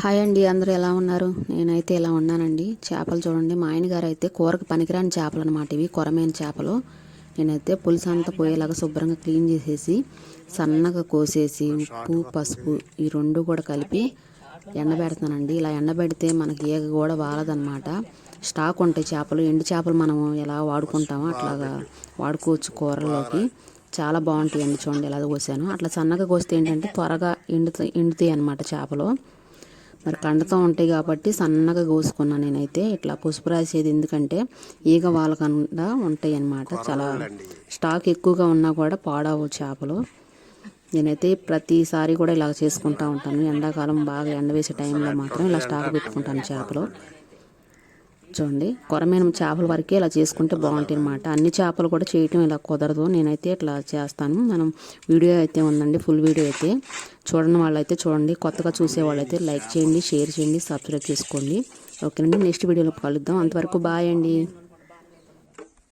Hi అండి, అందరూ ఎలా ఉన్నారు? నేనైతే ఇలా ఉన్నానండి. చేపలు చూడండి, మా ఆయన గారు అయితే కూరకు పనికిరాని చేపలు అనమాట. ఇవి కొరమైన చేపలు. నేనైతే పులుసు అంతా పోయేలాగా శుభ్రంగా క్లీన్ చేసేసి సన్నగా కోసేసి ఉప్పు పసుపు ఈ రెండు కూడా కలిపి ఎండబెడుతున్నానండి. ఇలా ఎండబెడితే మనకి ఈగ కూడా వాలదనమాట. స్టాక్ ఉంటాయి చేపలు. ఎండు చేపలు మనం ఎలా వాడుకుంటామో అట్లాగా వాడుకోవచ్చు కూరలోకి. చాలా బాగుంటాయండి. చూడండి ఎలా కోసాను. అట్లా సన్నగా కోస్తే ఏంటంటే త్వరగా ఎండుతాయి అనమాట చేపలు. మరి కండతో ఉంటాయి కాబట్టి సన్నగా కోసుకున్నాను. నేనైతే ఇట్లా పసుపు రాసేది ఎందుకంటే ఈగ వాలకుండా ఉంటాయి అన్నమాట. చాలా స్టాక్ ఎక్కువగా ఉన్నా కూడా పాడవు చేపలు. నేనైతే ప్రతిసారి కూడా ఇలా చేసుకుంటూ ఉంటాను. ఎండాకాలం బాగా ఎండ వేసే టైంలో మాత్రం ఇలా స్టాక్ పెట్టుకుంటాను చేపలు. చూడండి, కొరమైన చేపల వరకే ఇలా చేసుకుంటే బాగుంటాయి అన్నమాట. అన్ని చేపలు కూడా చేయటం ఇలా కుదరదు. నేనైతే ఇట్లా చేస్తాను. మనం వీడియో అయితే ఉందండి, ఫుల్ వీడియో అయితే చూడని వాళ్ళైతే చూడండి. కొత్తగా చూసే వాళ్ళైతే లైక్ చేయండి, షేర్ చేయండి, సబ్స్క్రైబ్ చేసుకోండి. ఓకేనండి, నెక్స్ట్ వీడియోలో కలుద్దాం. అంతవరకు బాయ్ అండి.